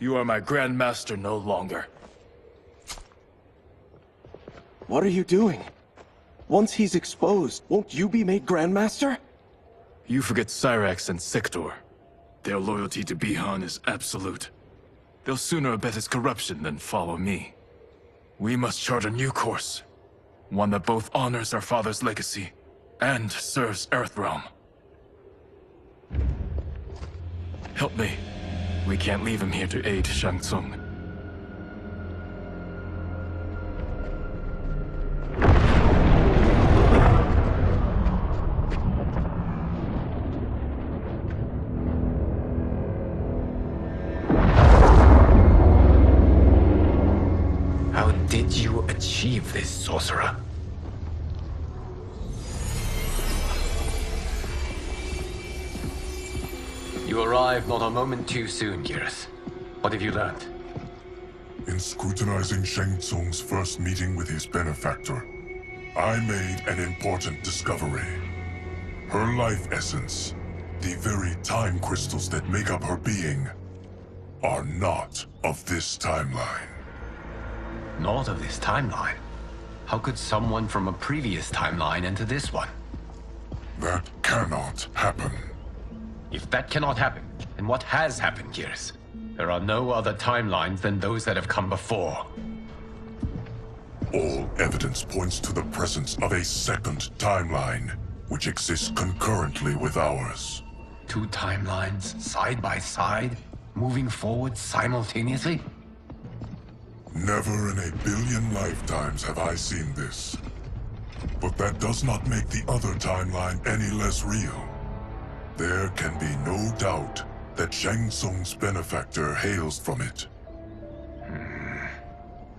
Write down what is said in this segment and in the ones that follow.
You are my Grand Master no longer. What are you doing? Once he's exposed, won't you be made Grandmaster? You forget Cyrax and Sector. Their loyalty to Bihan is absolute. They'll sooner abet his corruption than follow me. We must chart a new course. One that both honors our father's legacy and serves Earthrealm. Help me. We can't leave him here to aid Shang Tsung. How did you achieve this, sorcerer? You arrived not a moment too soon, Geras. What have you learned? In scrutinizing Shang Tsung's first meeting with his benefactor, I made an important discovery. Her life essence, the very time crystals that make up her being, are not of this timeline. Not of this timeline? How could someone from a previous timeline enter this one? That cannot happen. If that cannot happen, then what has happened, Geras? There are no other timelines than those that have come before. All evidence points to the presence of a second timeline, which exists concurrently with ours. Two timelines, side by side, moving forward simultaneously? Never in a billion lifetimes have I seen this. But that does not make the other timeline any less real. There can be no doubt that Shang Tsung's benefactor hails from it.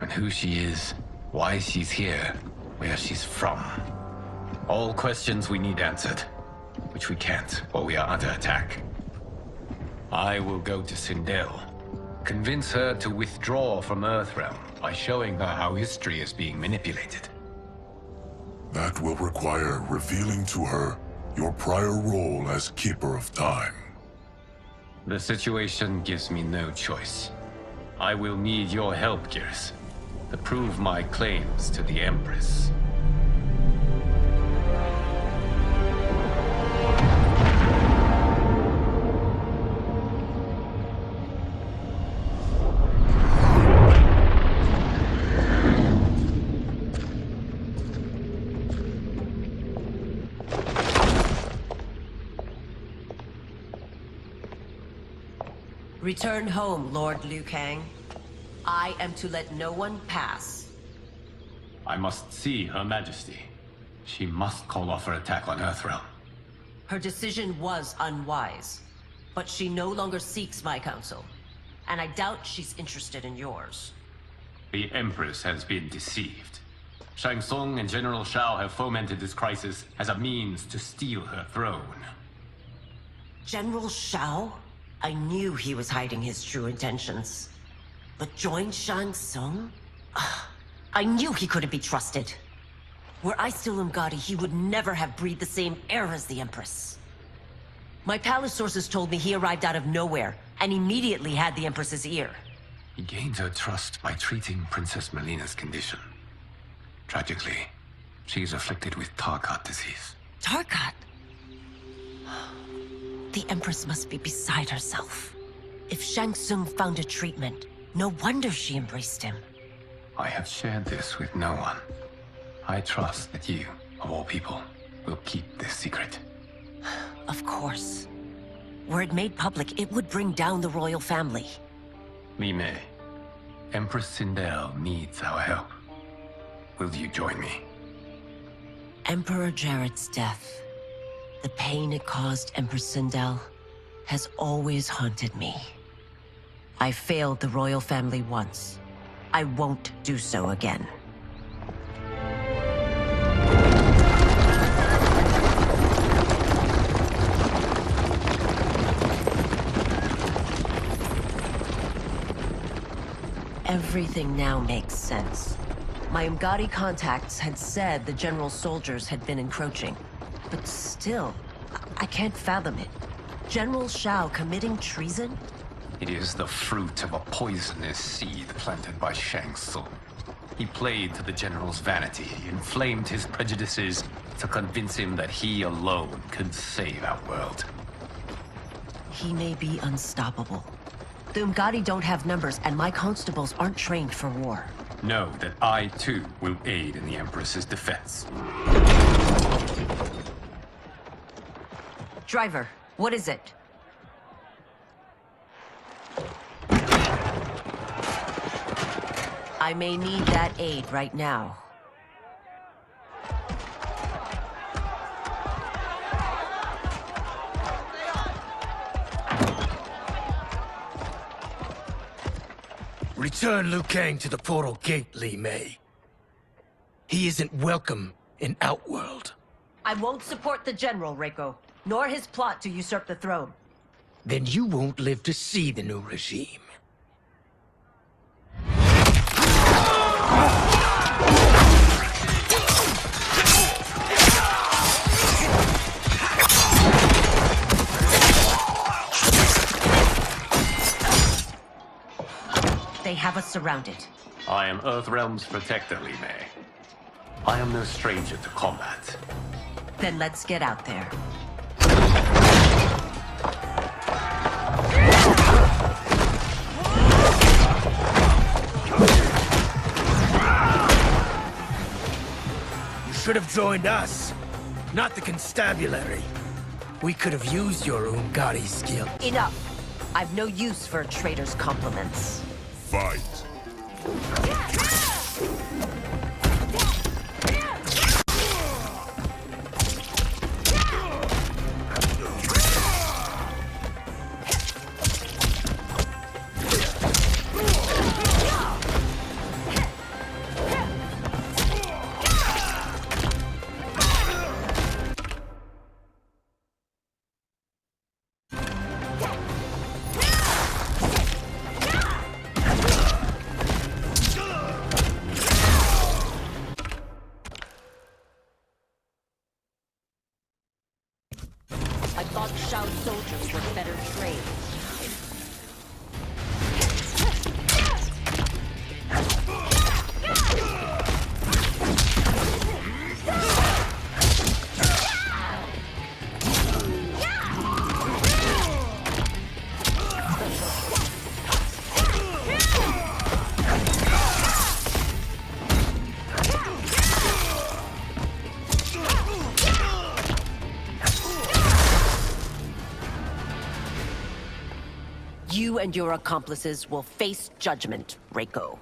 And who she is, why she's here, where she's from. All questions we need answered, which we can't while we are under attack. I will go to Sindel, convince her to withdraw from Earthrealm by showing her how history is being manipulated. That will require revealing to her your prior role as Keeper of Time. The situation gives me no choice. I will need your help, Geras, to prove my claims to the Empress. Return home, Lord Liu Kang. I am to let no one pass. I must see Her Majesty. She must call off her attack on Earthrealm. Her decision was unwise, but she no longer seeks my counsel, and I doubt she's interested in yours. The Empress has been deceived. Shang Tsung and General Shao have fomented this crisis as a means to steal her throne. General Shao? I knew he was hiding his true intentions. But join Shang Tsung? I knew he couldn't be trusted. Were I still Umgadi, he would never have breathed the same air as the Empress. My palace sources told me he arrived out of nowhere, and immediately had the Empress's ear. He gained her trust by treating Princess Melina's condition. Tragically, she is afflicted with Tarkat disease. Tarkat? The Empress must be beside herself. If Shang Tsung found a treatment, no wonder she embraced him. I have shared this with no one. I trust that you, of all people, will keep this secret. Of course. Were it made public, it would bring down the royal family. Li Mei, Empress Sindel needs our help. Will you join me? Emperor Jared's death, the pain it caused Empress Sindel, has always haunted me. I failed the royal family once. I won't do so again. Everything now makes sense. My Umgadi contacts had said the general soldiers had been encroaching. But still, I can't fathom it. General Shao committing treason? It is the fruit of a poisonous seed planted by Shang Tsung. He played to the general's vanity, inflamed his prejudices to convince him that he alone could save our world. He may be unstoppable. The Umgadi don't have numbers, and my constables aren't trained for war. Know that I, too, will aid in the Empress's defense. Driver, what is it? I may need that aid right now. Return Liu Kang to the portal gate, Li Mei. He isn't welcome in Outworld. I won't support the General, Reiko, nor his plot to usurp the throne. Then you won't live to see the new regime. They have us surrounded. I am Earthrealm's protector, Li Mei. I am no stranger to combat. Then let's get out there. You should have joined us, not the constabulary. We could have used your Umgadi skill. Enough! I've no use for a traitor's compliments. Fight. I thought Shao's soldiers were better trained. You and your accomplices will face judgment, Reiko.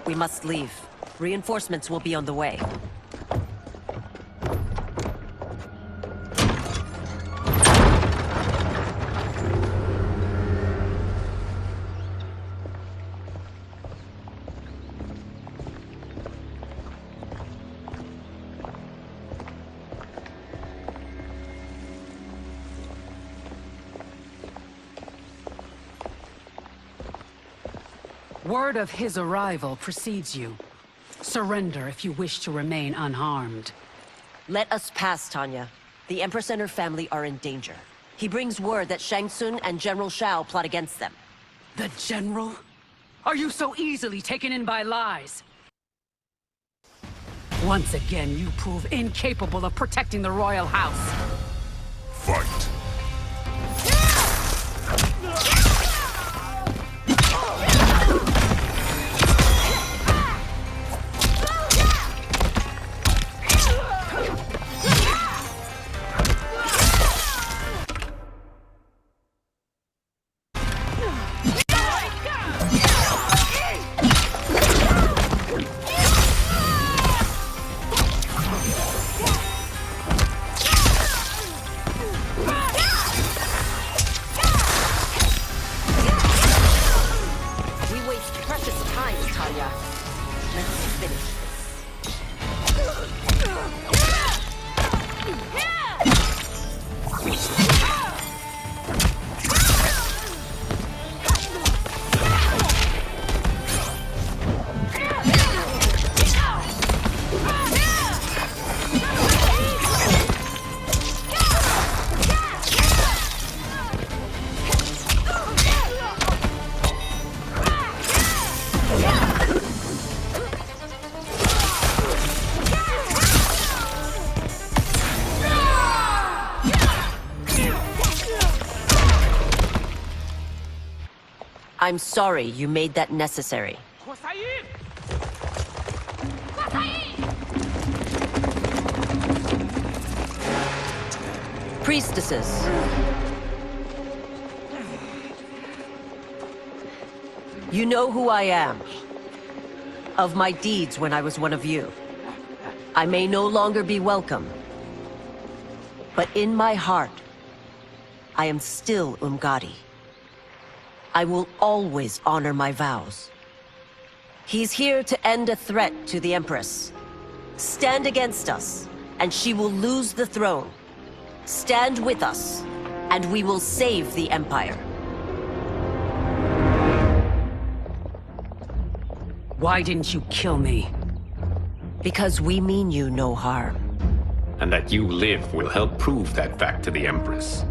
We must leave. Reinforcements will be on the way. Word of his arrival precedes you. Surrender if you wish to remain unharmed. Let us pass, Tanya. The Empress and her family are in danger. He brings word that Shang Tsung and General Shao plot against them. The General? Are you so easily taken in by lies? Once again, you prove incapable of protecting the royal house. Fight. I'm sorry you made that necessary. Priestesses. You know who I am. Of my deeds when I was one of you. I may no longer be welcome. But in my heart, I am still Umgadi. I will always honor my vows. He's here to end a threat to the Empress. Stand against us, and she will lose the throne. Stand with us, and we will save the Empire. Why didn't you kill me? Because we mean you no harm. And that you live will help prove that fact to the Empress.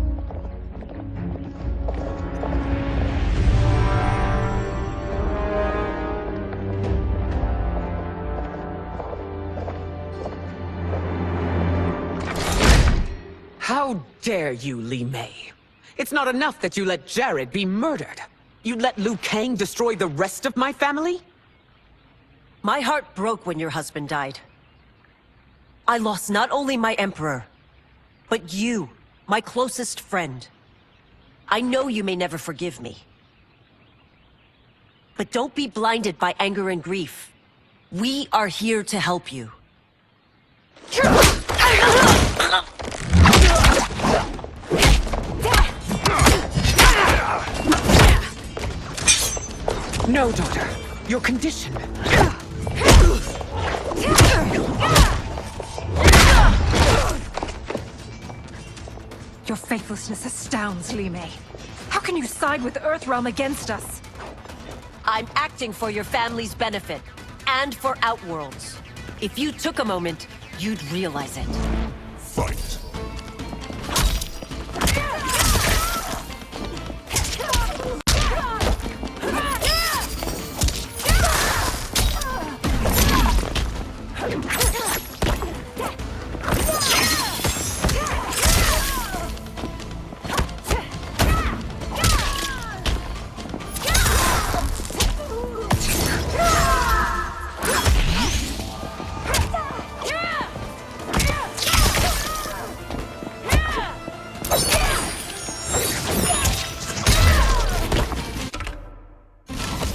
How dare you, Li Mei? It's not enough that you let Jared be murdered. You'd let Liu Kang destroy the rest of my family? My heart broke when your husband died. I lost not only my emperor, but you, my closest friend. I know you may never forgive me. But don't be blinded by anger and grief. We are here to help you. No, daughter. Your condition. Your faithlessness astounds, Li Mei. How can you side with Earthrealm against us? I'm acting for your family's benefit, and for Outworld's. If you took a moment, you'd realize it. Fight.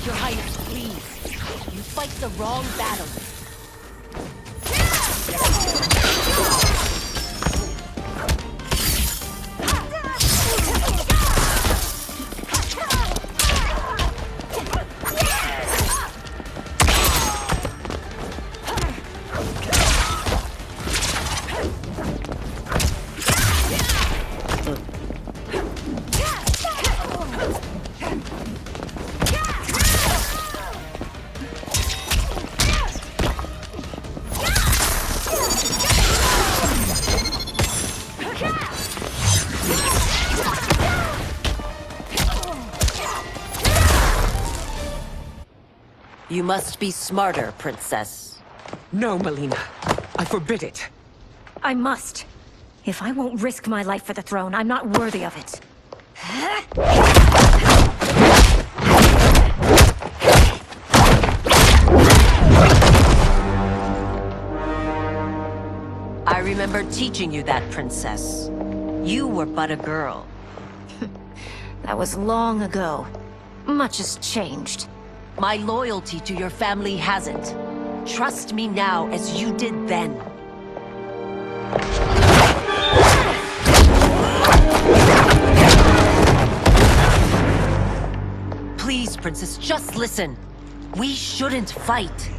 Your Highness, please. You fight the wrong battle. You must be smarter, Princess. No, Melina. I forbid it. I must. If I won't risk my life for the throne, I'm not worthy of it. I remember teaching you that, Princess. You were but a girl. That was long ago. Much has changed. My loyalty to your family hasn't. Trust me now as you did then. Please, Princess, just listen. We shouldn't fight.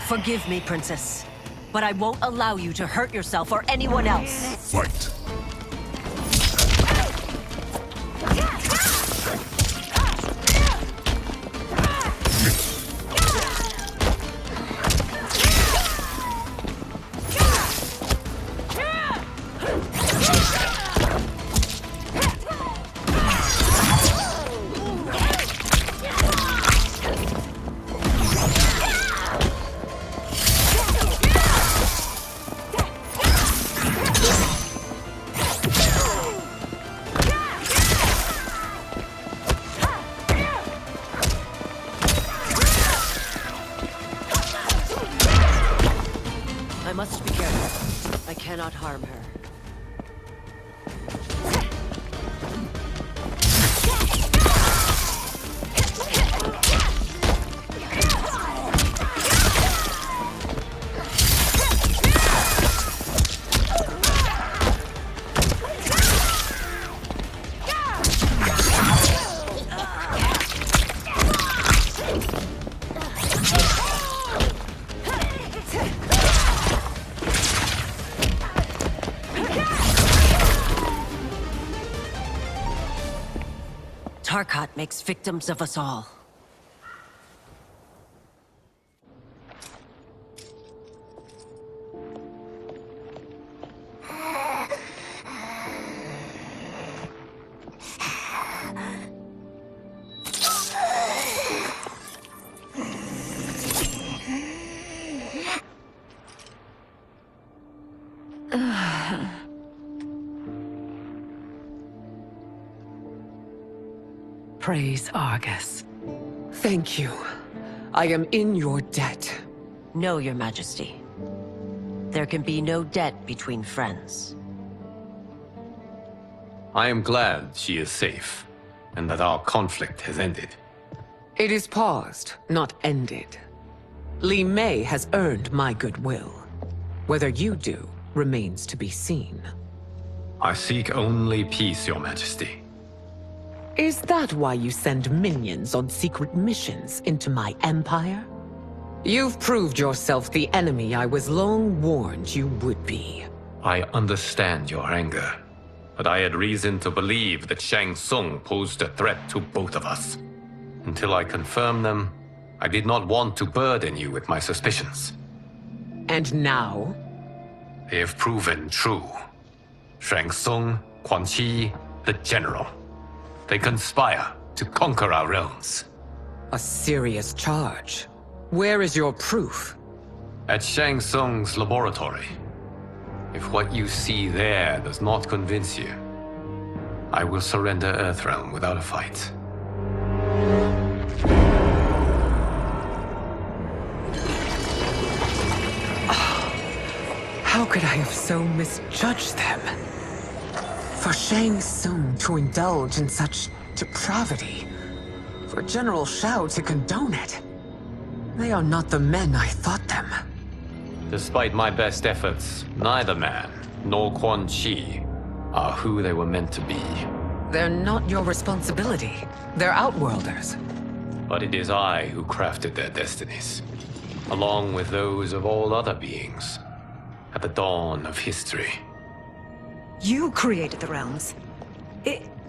Forgive me, Princess, but I won't allow you to hurt yourself or anyone else. Fight. I must be careful. I cannot harm her. Tarkat makes victims of us all. Praise Argus. Thank you. I am in your debt. No, Your Majesty. There can be no debt between friends. I am glad she is safe, and that our conflict has ended. It is paused, not ended. Li Mei has earned my goodwill. Whether you do remains to be seen. I seek only peace, Your Majesty. Is that why you send minions on secret missions into my empire? You've proved yourself the enemy I was long warned you would be. I understand your anger, but I had reason to believe that Shang Tsung posed a threat to both of us. Until I confirmed them, I did not want to burden you with my suspicions. And now? They have proven true. Shang Tsung, Quan Chi, the General. They conspire to conquer our realms. A serious charge. Where is your proof? At Shang Tsung's laboratory. If what you see there does not convince you, I will surrender Earthrealm without a fight. How could I have so misjudged them? For Shang Tsung to indulge in such depravity, for General Shao to condone it, they are not the men I thought them. Despite my best efforts, neither man nor Quan Chi are who they were meant to be. They're not your responsibility. They're Outworlders. But it is I who crafted their destinies, along with those of all other beings, at the dawn of history. You created the realms.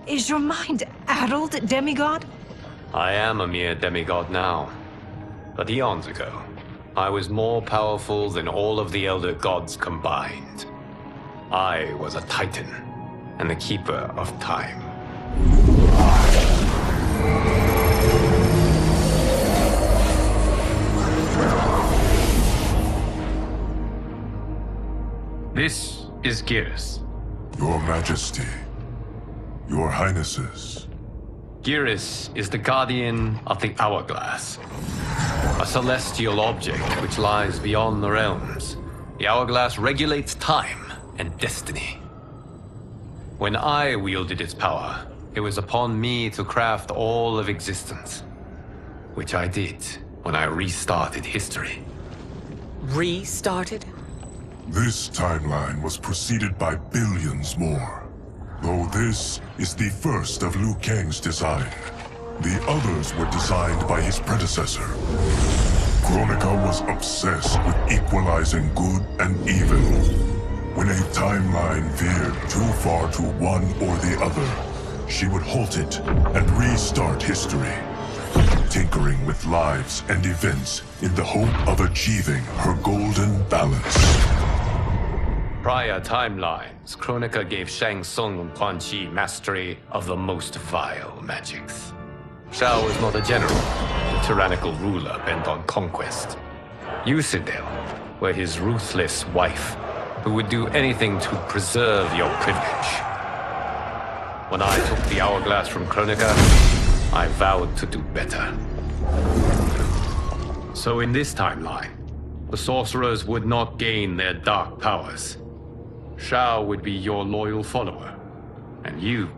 Is your mind addled, demigod? I am a mere demigod now. But eons ago, I was more powerful than all of the Elder Gods combined. I was a Titan, and the Keeper of Time. This is Geras. Your Majesty, Your Highnesses. Geras is the guardian of the Hourglass, a celestial object which lies beyond the realms. The Hourglass regulates time and destiny. When I wielded its power, it was upon me to craft all of existence, which I did when I restarted history. Restarted? This timeline was preceded by billions more. Though this is the first of Liu Kang's design, the others were designed by his predecessor. Kronika was obsessed with equalizing good and evil. When a timeline veered too far to one or the other, she would halt it and restart history, tinkering with lives and events in the hope of achieving her golden balance. Prior timelines, Kronika gave Shang Tsung and Quan Chi mastery of the most vile magics. Shao was not a general, a tyrannical ruler bent on conquest. Yusidel were his ruthless wife, who would do anything to preserve your privilege. When I took the Hourglass from Kronika, I vowed to do better. So in this timeline, the sorcerers would not gain their dark powers. Shao would be your loyal follower, and you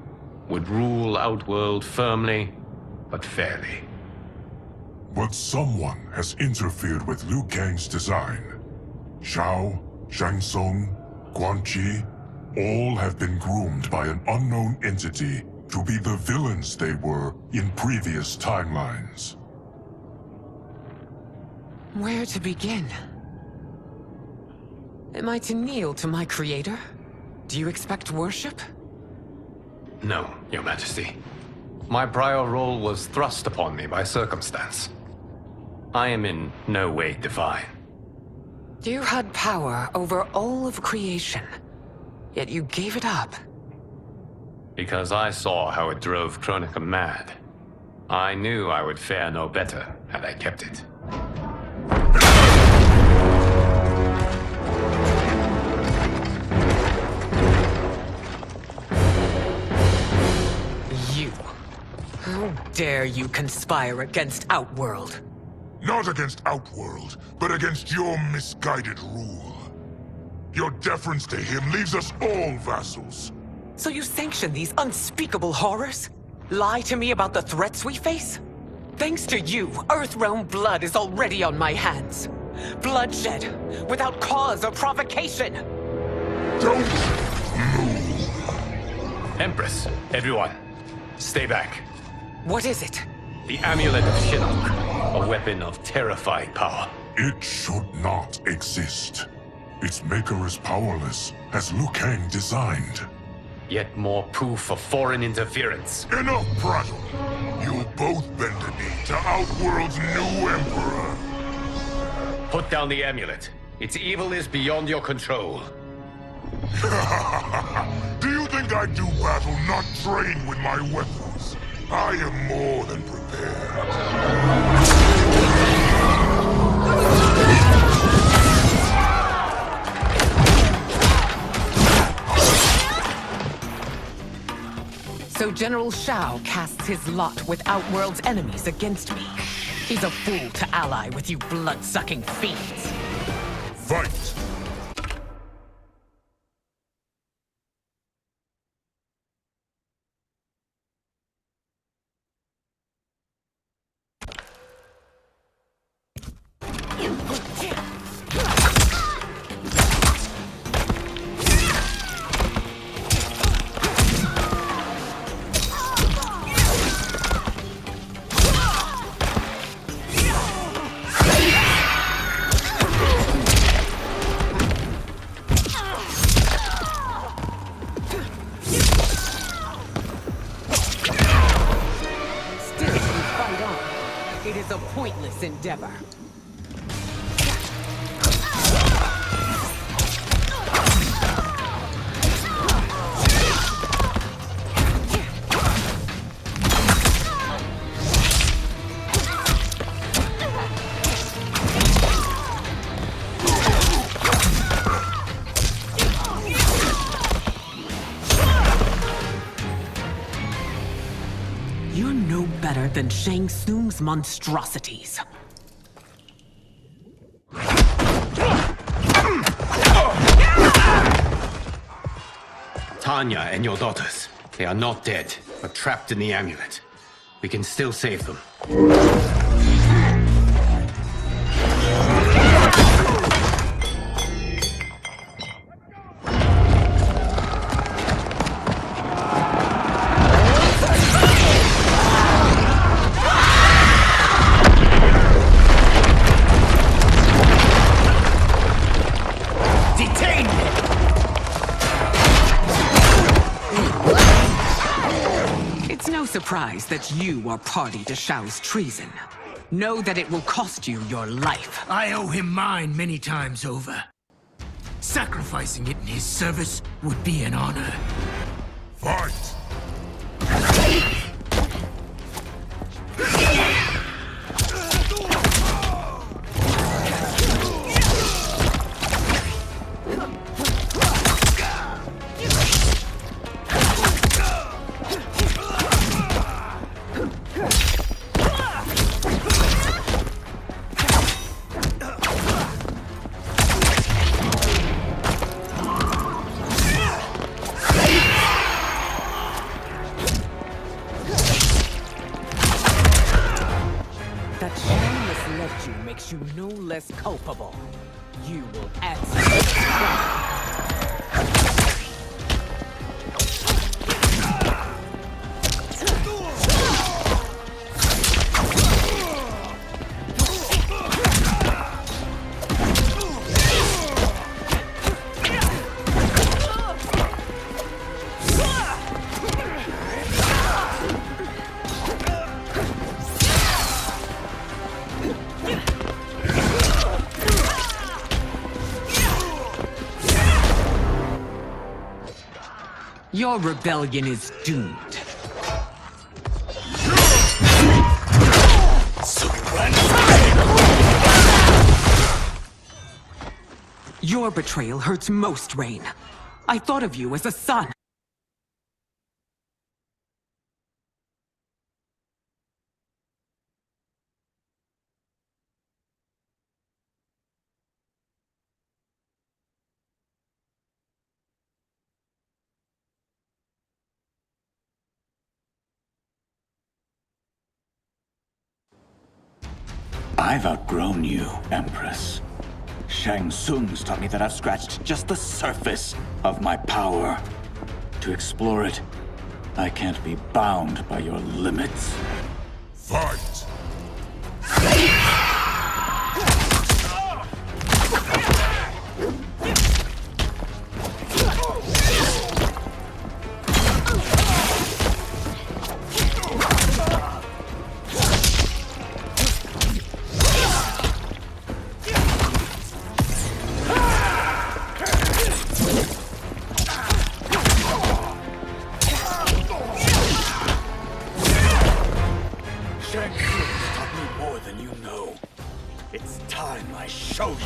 would rule Outworld firmly, but fairly. But someone has interfered with Liu Kang's design. Shao, Shang Tsung, Quan Chi, all have been groomed by an unknown entity to be the villains they were in previous timelines. Where to begin? Am I to kneel to my creator? Do you expect worship? No, Your Majesty. My prior role was thrust upon me by circumstance. I am in no way divine. You had power over all of creation, yet you gave it up. Because I saw how it drove Kronika mad. I knew I would fare no better had I kept it. You. How dare you conspire against Outworld? Not against Outworld, but against your misguided rule. Your deference to him leaves us all vassals. So you sanction these unspeakable horrors? Lie to me about the threats we face? Thanks to you, Earthrealm blood is already on my hands. Bloodshed, without cause or provocation. Don't move. Empress, everyone, stay back. What is it? The Amulet of Shinnok, a weapon of terrifying power. It should not exist. Its maker is powerless, as Liu Kang designed. Yet more proof of foreign interference. Enough prattle! You'll both bend a knee to Outworld's new emperor. Put down the amulet. Its evil is beyond your control. Do you think I do battle not trained with my weapons? I am more than prepared. So General Shao casts his lot with Outworld's enemies against me. He's a fool to ally with you blood-sucking fiends. Fight! It is a pointless endeavor. You're no better than Shang Tsung's monstrosities. Tanya and your daughters. They are not dead, but trapped in the amulet. We can still save them. Surprised that you are party to Shao's treason. Know that it will cost you your life. I owe him mine many times over. Sacrificing it in his service would be an honor. Fight! less culpable. You will answer for this crime. Your rebellion is doomed. Your betrayal hurts most, Rain. I thought of you as a son. I've outgrown you, Empress. Shang Tsung's taught me that I've scratched just the surface of my power. To explore it, I can't be bound by your limits. Fight! Shang Tsung's taught me more than you know. It's time I show you.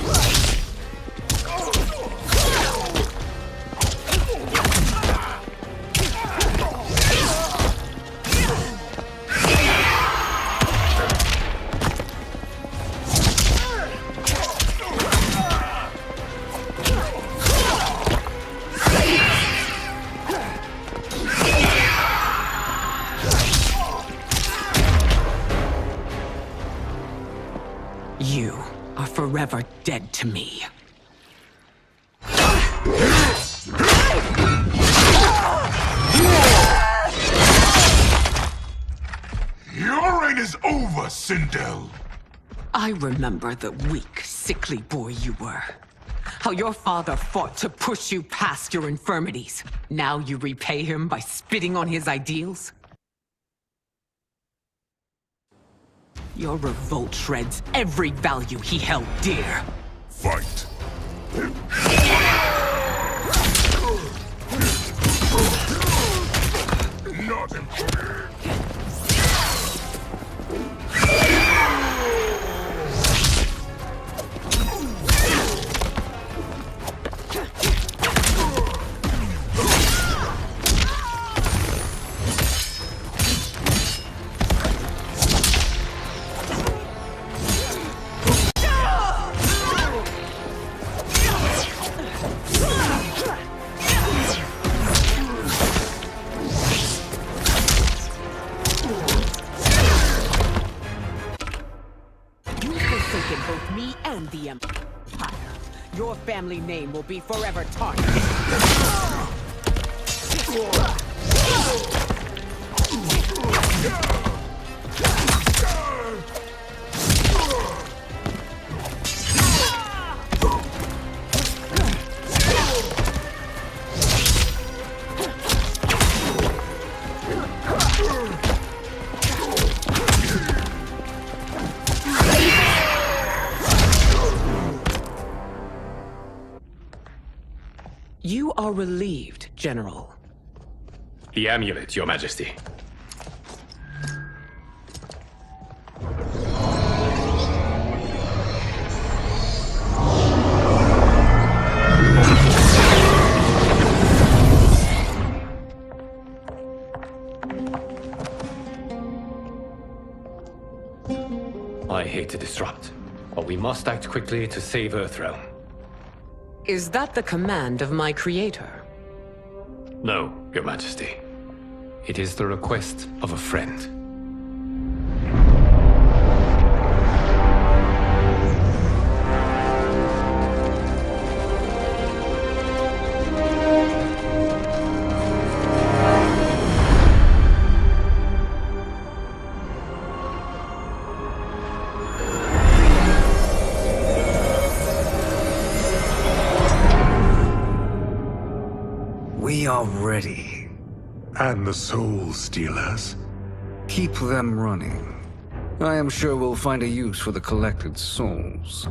You are forever dead to me. Your reign is over, Sindel! I remember the weak, sickly boy you were. How your father fought to push you past your infirmities. Now you repay him by spitting on his ideals? Your revolt shreds every value he held dear. Fight! Not important. Both me and the Empire. Your family name will be forever tarnished. You are relieved, General. The amulet, Your Majesty. I hate to disrupt, but we must act quickly to save Earthrealm. Is that the command of my creator? No, Your Majesty. It is the request of a friend. We are ready. And the Soul Stealers? Keep them running. I am sure we'll find a use for the collected souls.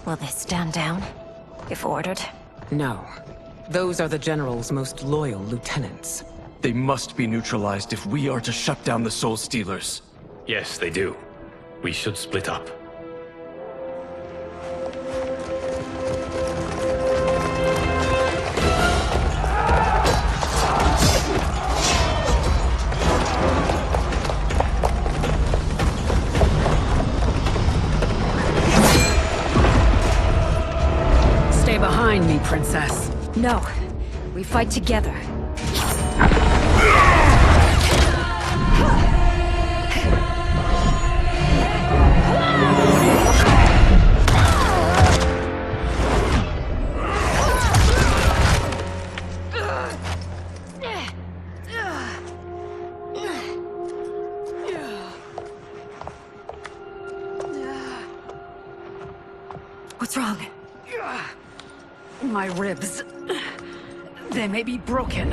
Will they stand down, if ordered? No. Those are the General's most loyal lieutenants. They must be neutralized if we are to shut down the Soul Stealers. Yes, they do. We should split up. Stay behind me, Princess. No. We fight together. What's wrong? My ribs. They may be broken.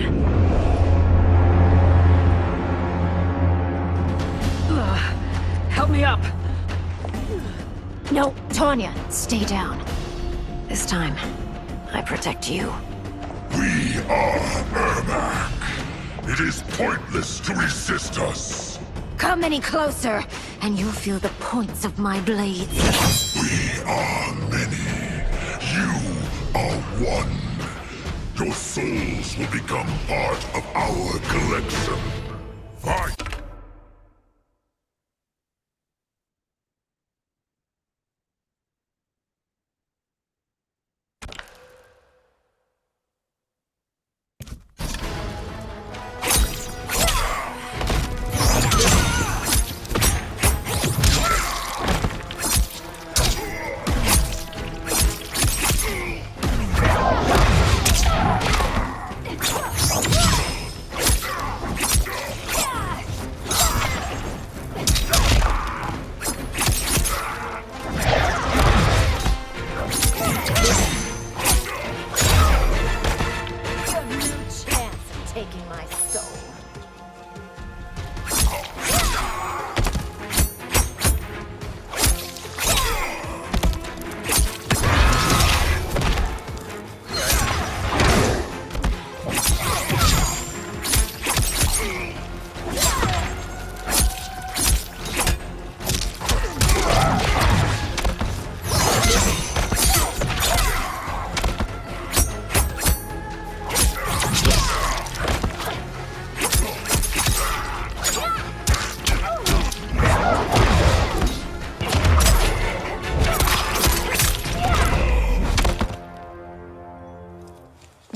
Help me up. No, Tanya, stay down. This time, I protect you. We are Ermac. It is pointless to resist us. Come any closer, and you'll feel the points of my blades. We are many. You are one. Your souls will become part of our collection. Fight!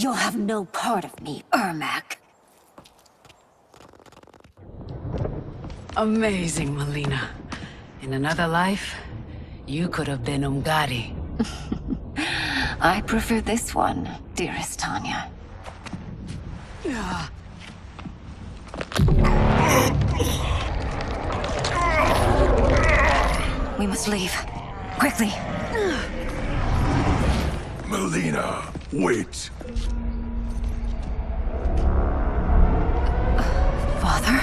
You'll have no part of me, Ermac. Amazing, Melina. In another life, you could have been Umgadi. I prefer this one, dearest Tanya. We must leave. Quickly. Melina, wait. Father?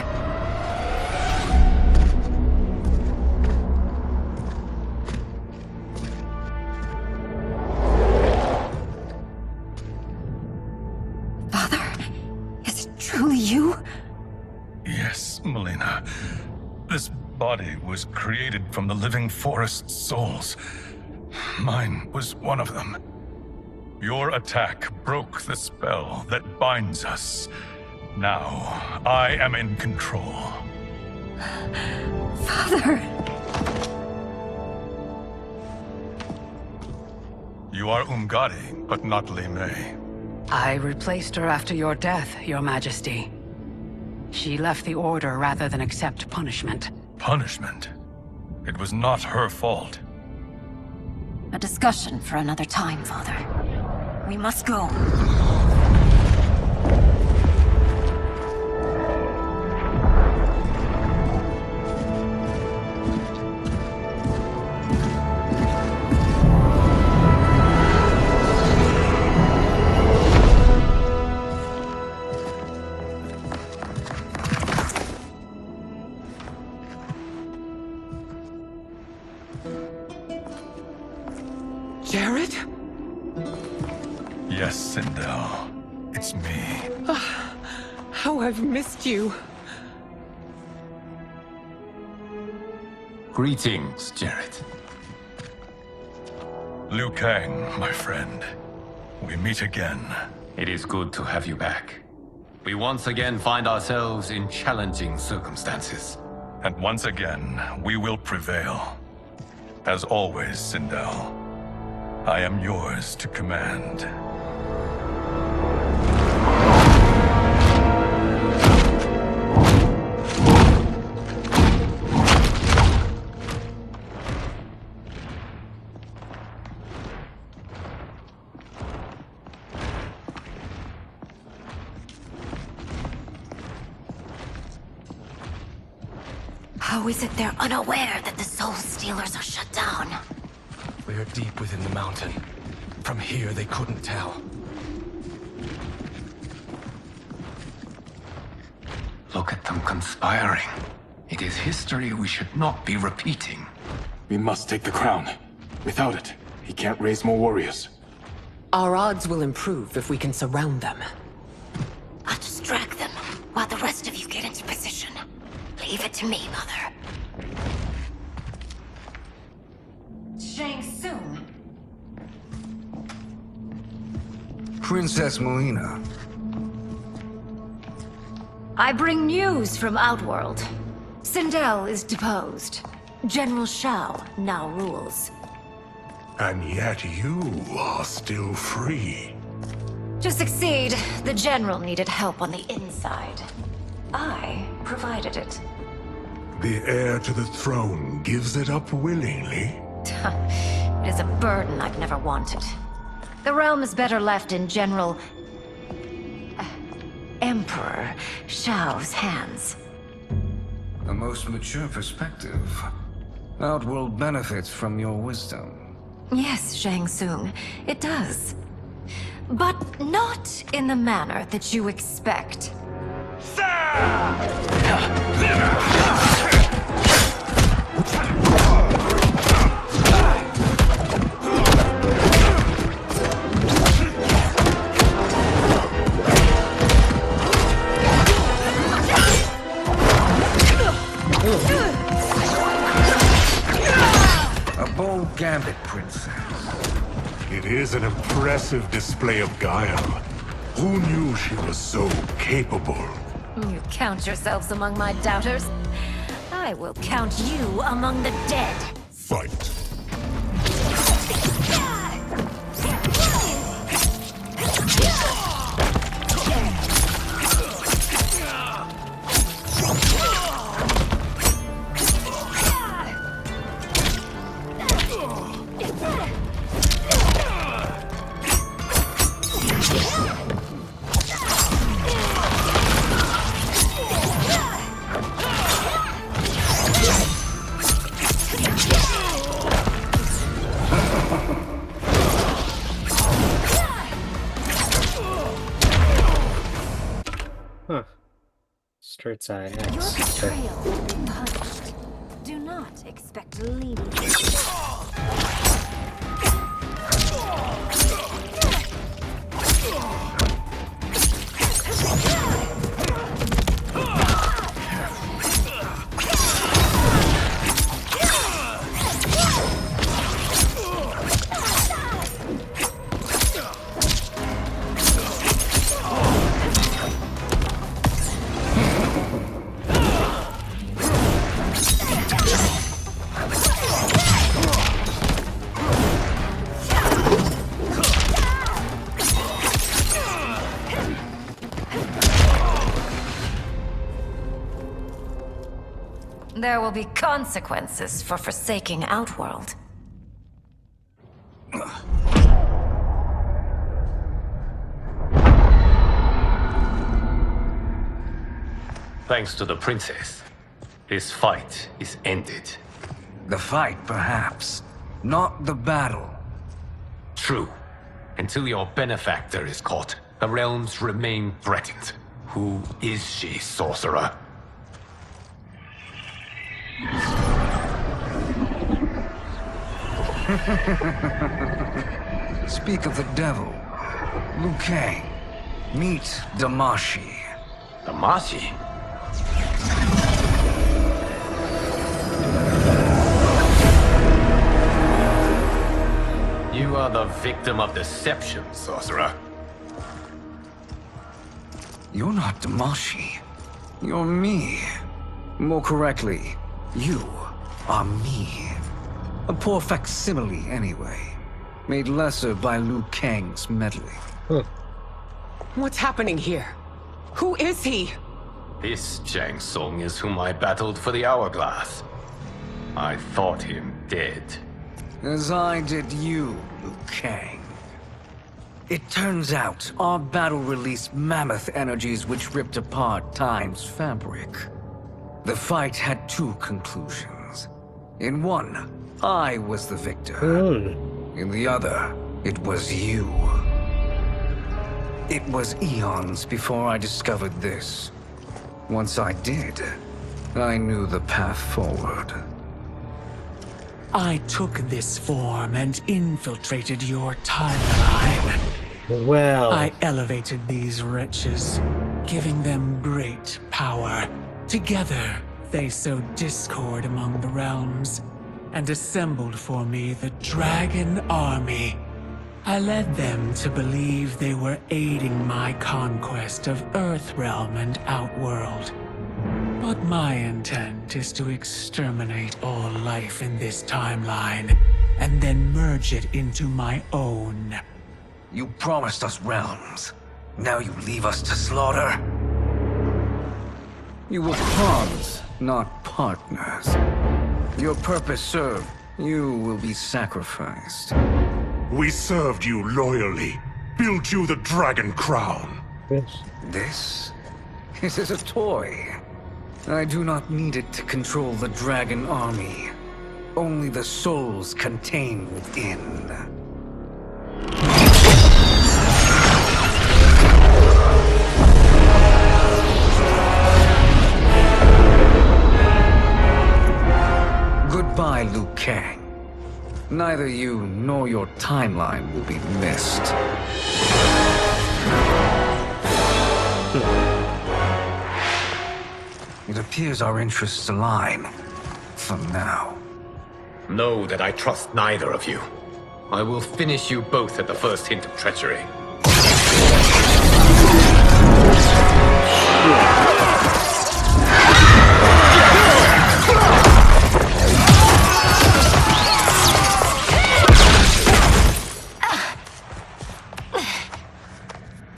Father? Is it truly you? Yes, Melina. This body body was created from the living forest's souls. Mine was one of them. Your attack broke the spell that binds us. Now, I am in control. Father! You are Umgadi, but not Li Mei. I replaced her after your death, Your Majesty. She left the Order rather than accept punishment. Punishment? It was not her fault. A discussion for another time, Father. We must go. Jared? Yes, Sindel. It's me. How I've missed you. Greetings, Jared. Liu Kang, my friend. We meet again. It is good to have you back. We once again find ourselves in challenging circumstances. And once again, we will prevail. As always, Sindel, I am yours to command. How is it they're unaware that the Soul Stealers are shut down? We're deep within the mountain. From here, they couldn't tell. Look at them conspiring. It is history we should not be repeating. We must take the crown. Without it, he can't raise more warriors. Our odds will improve if we can surround them. I'll distract them while the rest of you get into position. Leave it to me, Mother. Shang Tsung. Princess Melina. I bring news from Outworld. Sindel is deposed. General Shao now rules. And yet you are still free. To succeed, the General needed help on the inside. I provided it. The heir to the throne gives it up willingly. It is a burden I've never wanted. The realm is better left in General... Emperor Shao's hands. A most mature perspective. Outworld benefits from your wisdom. Yes, Shang Tsung, it does. But not in the manner that you expect. A bold gambit, princess. It is an impressive display of guile. Who knew she was so capable? You count yourselves among my doubters. I will count you among the dead. Fight. Straight side. Your betrayal will be punished. Do not expect leniency. There will be consequences for forsaking Outworld. Thanks to the princess, this fight is ended. The fight, perhaps. Not the battle. True. Until your benefactor is caught, the realms remain threatened. Who is she, sorcerer? Speak of the devil. Liu Kang. Meet Damashi. Damashi? You are the victim of deception, sorcerer. You're not Damashi. You're me. More correctly, you are me. A poor facsimile, anyway. Made lesser by Liu Kang's meddling. What's happening here? Who is he? This Shang Tsung is whom I battled for the Hourglass. I thought him dead. As I did you, Liu Kang. It turns out our battle released mammoth energies which ripped apart time's fabric. The fight had two conclusions. In one, I was the victor. In the other, it was you. It was eons before I discovered this. Once I did, I knew the path forward. I took this form and infiltrated your timeline. Well, I elevated these wretches, giving them great power. Together, they sowed discord among the realms, and assembled for me the Dragon Army. I led them to believe they were aiding my conquest of Earthrealm and Outworld. But my intent is to exterminate all life in this timeline, and then merge it into my own. You promised us realms. Now you leave us to slaughter? You were pawns, not partners. Your purpose served. You will be sacrificed. We served you loyally, built you the Dragon Crown. This? This is a toy. I do not need it to control the Dragon Army. Only the souls contained within. Goodbye, Liu Kang. Neither you nor your timeline will be missed. It appears our interests align. For now. Know that I trust neither of you. I will finish you both at the first hint of treachery.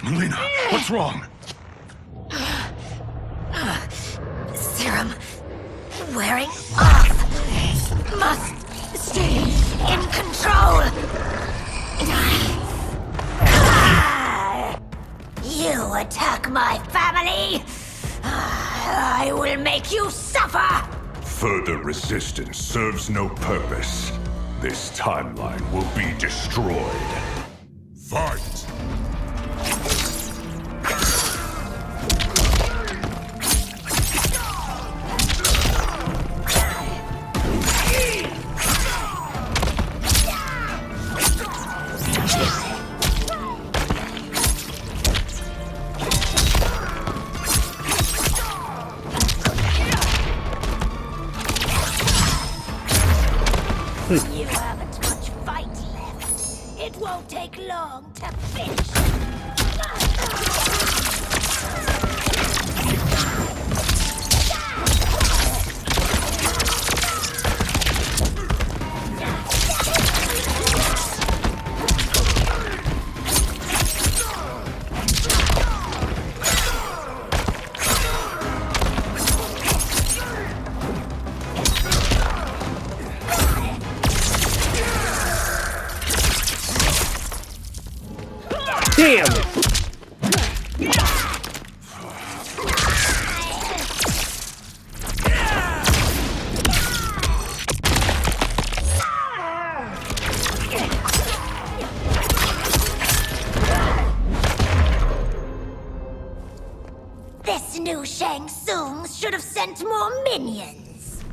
Melina, what's wrong? Serum wearing off. Must stay in control. You attack my family. I will make you suffer. Further resistance serves no purpose. This timeline will be destroyed. Fight! You haven't much fight left. It won't take long to finish. Damn! This new Shang Tsung should have sent more minions.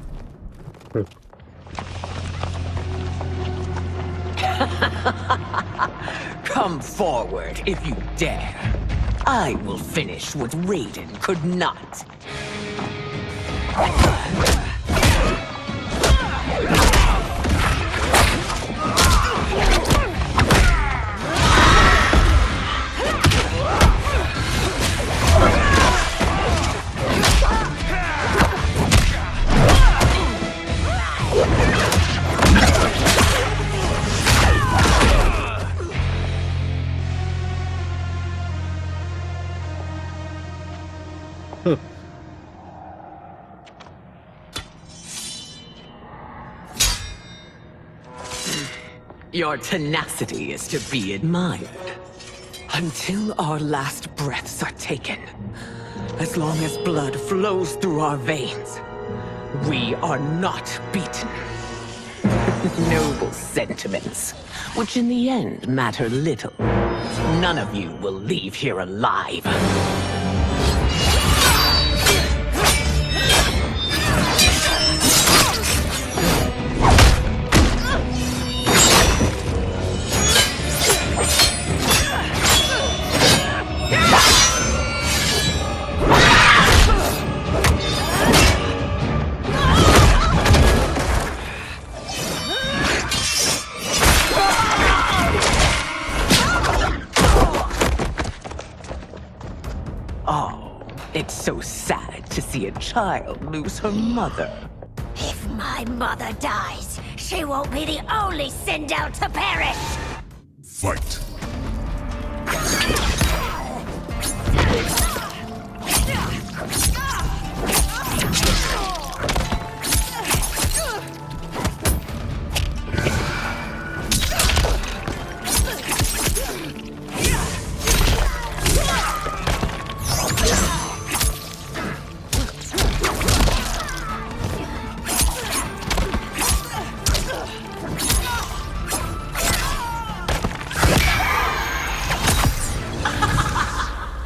Come forward if you dare. I will finish what Raiden could not. Your tenacity is to be admired. Until our last breaths are taken, as long as blood flows through our veins, we are not beaten. Noble sentiments, which in the end matter little. None of you will leave here alive. It's so sad to see a child lose her mother. If my mother dies, she won't be the only Sindel to perish! Fight.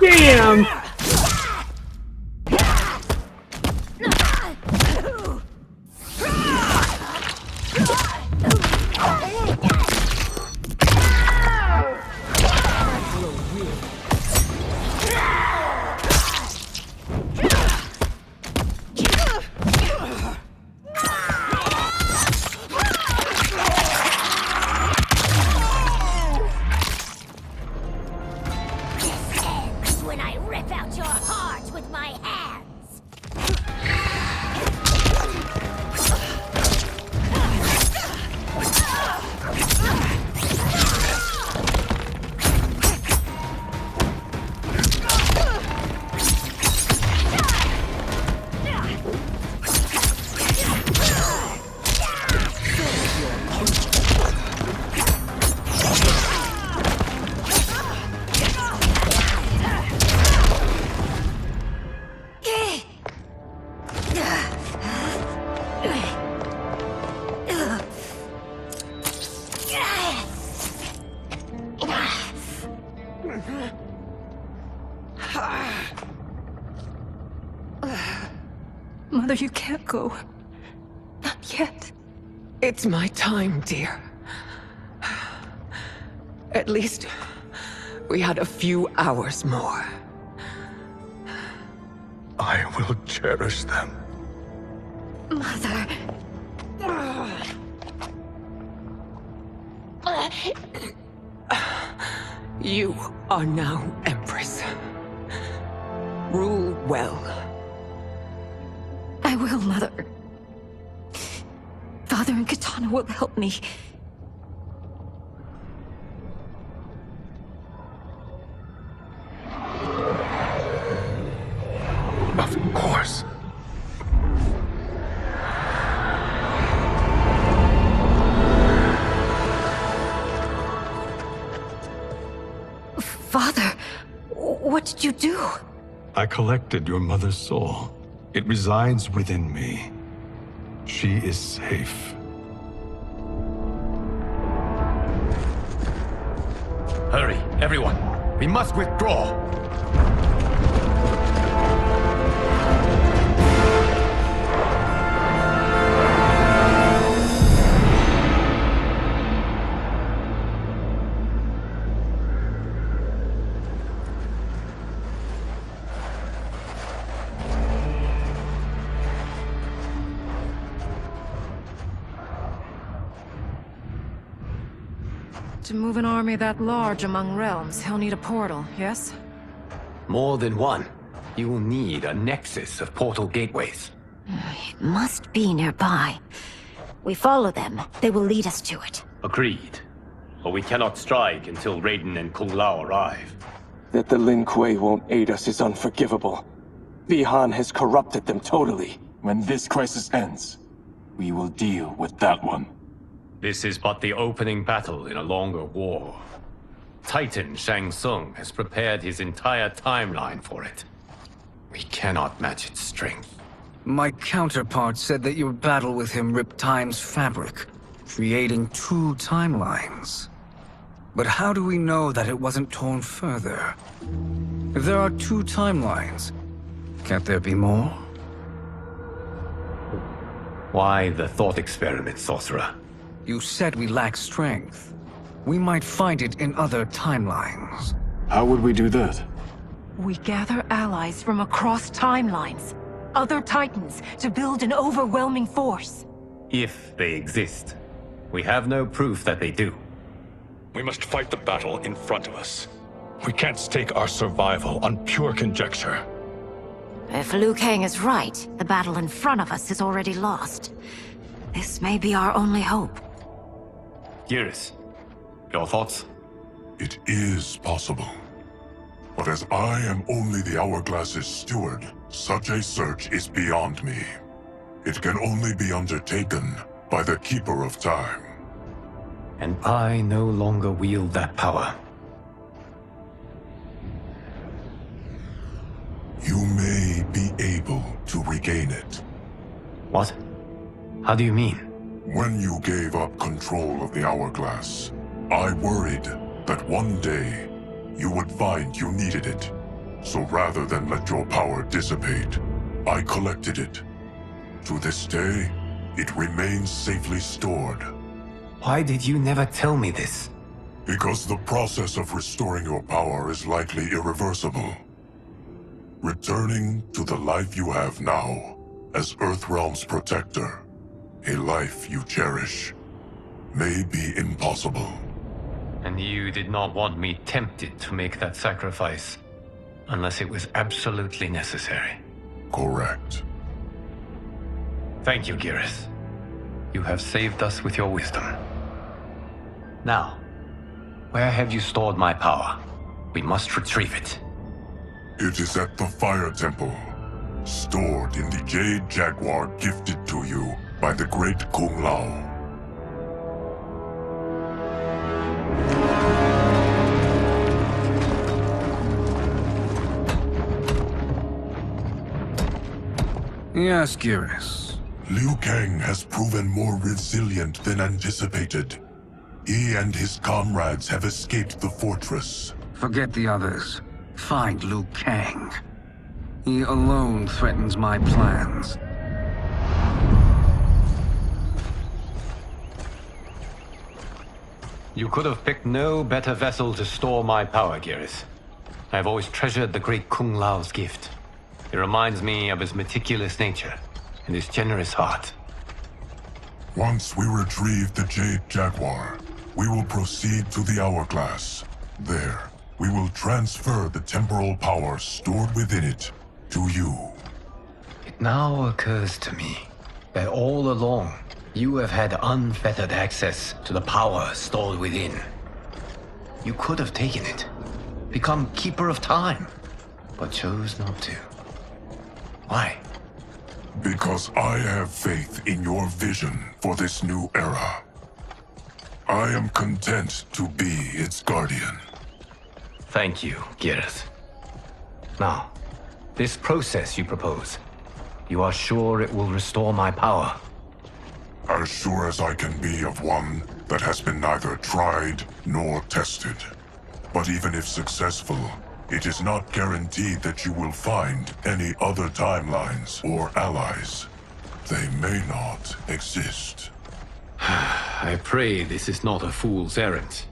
Damn! When I rip out your heart with my hands! Mother, you can't go. Not yet. It's my time, dear. At least, we had a few hours more. I will cherish them. Mother. You are now Empress. Rule well. I will, Mother. Father and Katana will help me. Of course. Father. did you do? I collected your mother's soul. It resides within me. She is safe. Hurry, everyone. We must withdraw. To move an army that large among realms, he'll need a portal, yes? More than one. You will need a nexus of portal gateways. It must be nearby. We follow them, they will lead us to it. Agreed. But we cannot strike until Raiden and Kung Lao arrive. That the Lin Kuei won't aid us is unforgivable. Bihan has corrupted them totally. When this crisis ends, we will deal with that one. This is but the opening battle in a longer war. Titan Shang Tsung has prepared his entire timeline for it. We cannot match its strength. My counterpart said that your battle with him ripped time's fabric, creating two timelines. But how do we know that it wasn't torn further? If there are two timelines, can't there be more? Why the thought experiment, sorcerer? You said we lack strength. We might find it in other timelines. How would we do that? We gather allies from across timelines, other titans, to build an overwhelming force. If they exist. We have no proof that they do. We must fight the battle in front of us. We can't stake our survival on pure conjecture. If Liu Kang is right, the battle in front of us is already lost. This may be our only hope. Geras, your thoughts? It is possible. But as I am only the Hourglass's steward, such a search is beyond me. It can only be undertaken by the Keeper of Time. And I no longer wield that power. You may be able to regain it. What? How do you mean? When you gave up control of the Hourglass, I worried that one day you would find you needed it. So rather than let your power dissipate, I collected it. To this day, it remains safely stored. Why did you never tell me this? Because the process of restoring your power is likely irreversible. Returning to the life you have now, as Earthrealm's protector, a life you cherish, may be impossible. And you did not want me tempted to make that sacrifice, unless it was absolutely necessary. Correct. Thank you, Geras. You have saved us with your wisdom. Now, where have you stored my power? We must retrieve it. It is at the Fire Temple, stored in the Jade Jaguar gifted to you by the great Kung Lao. Yes, Geras. Liu Kang has proven more resilient than anticipated. He and his comrades have escaped the fortress. Forget the others. Find Liu Kang. He alone threatens my plans. You could have picked no better vessel to store my power, Geras. I have always treasured the great Kung Lao's gift. It reminds me of his meticulous nature and his generous heart. Once we retrieve the Jade Jaguar, we will proceed to the Hourglass. There, we will transfer the temporal power stored within it to you. It now occurs to me that all along, you have had unfettered access to the power stored within. You could have taken it, become Keeper of Time, but chose not to. Why? Because I have faith in your vision for this new era. I am content to be its guardian. Thank you, Geras. Now, this process you propose, you are sure it will restore my power? As sure as I can be of one that has been neither tried nor tested. But even if successful, it is not guaranteed that you will find any other timelines or allies. They may not exist. I pray this is not a fool's errand.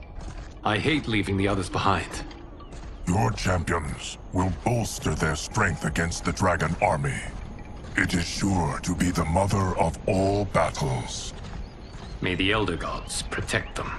I hate leaving the others behind. Your champions will bolster their strength against the Dragon Army. It is sure to be the mother of all battles. May the Elder Gods protect them.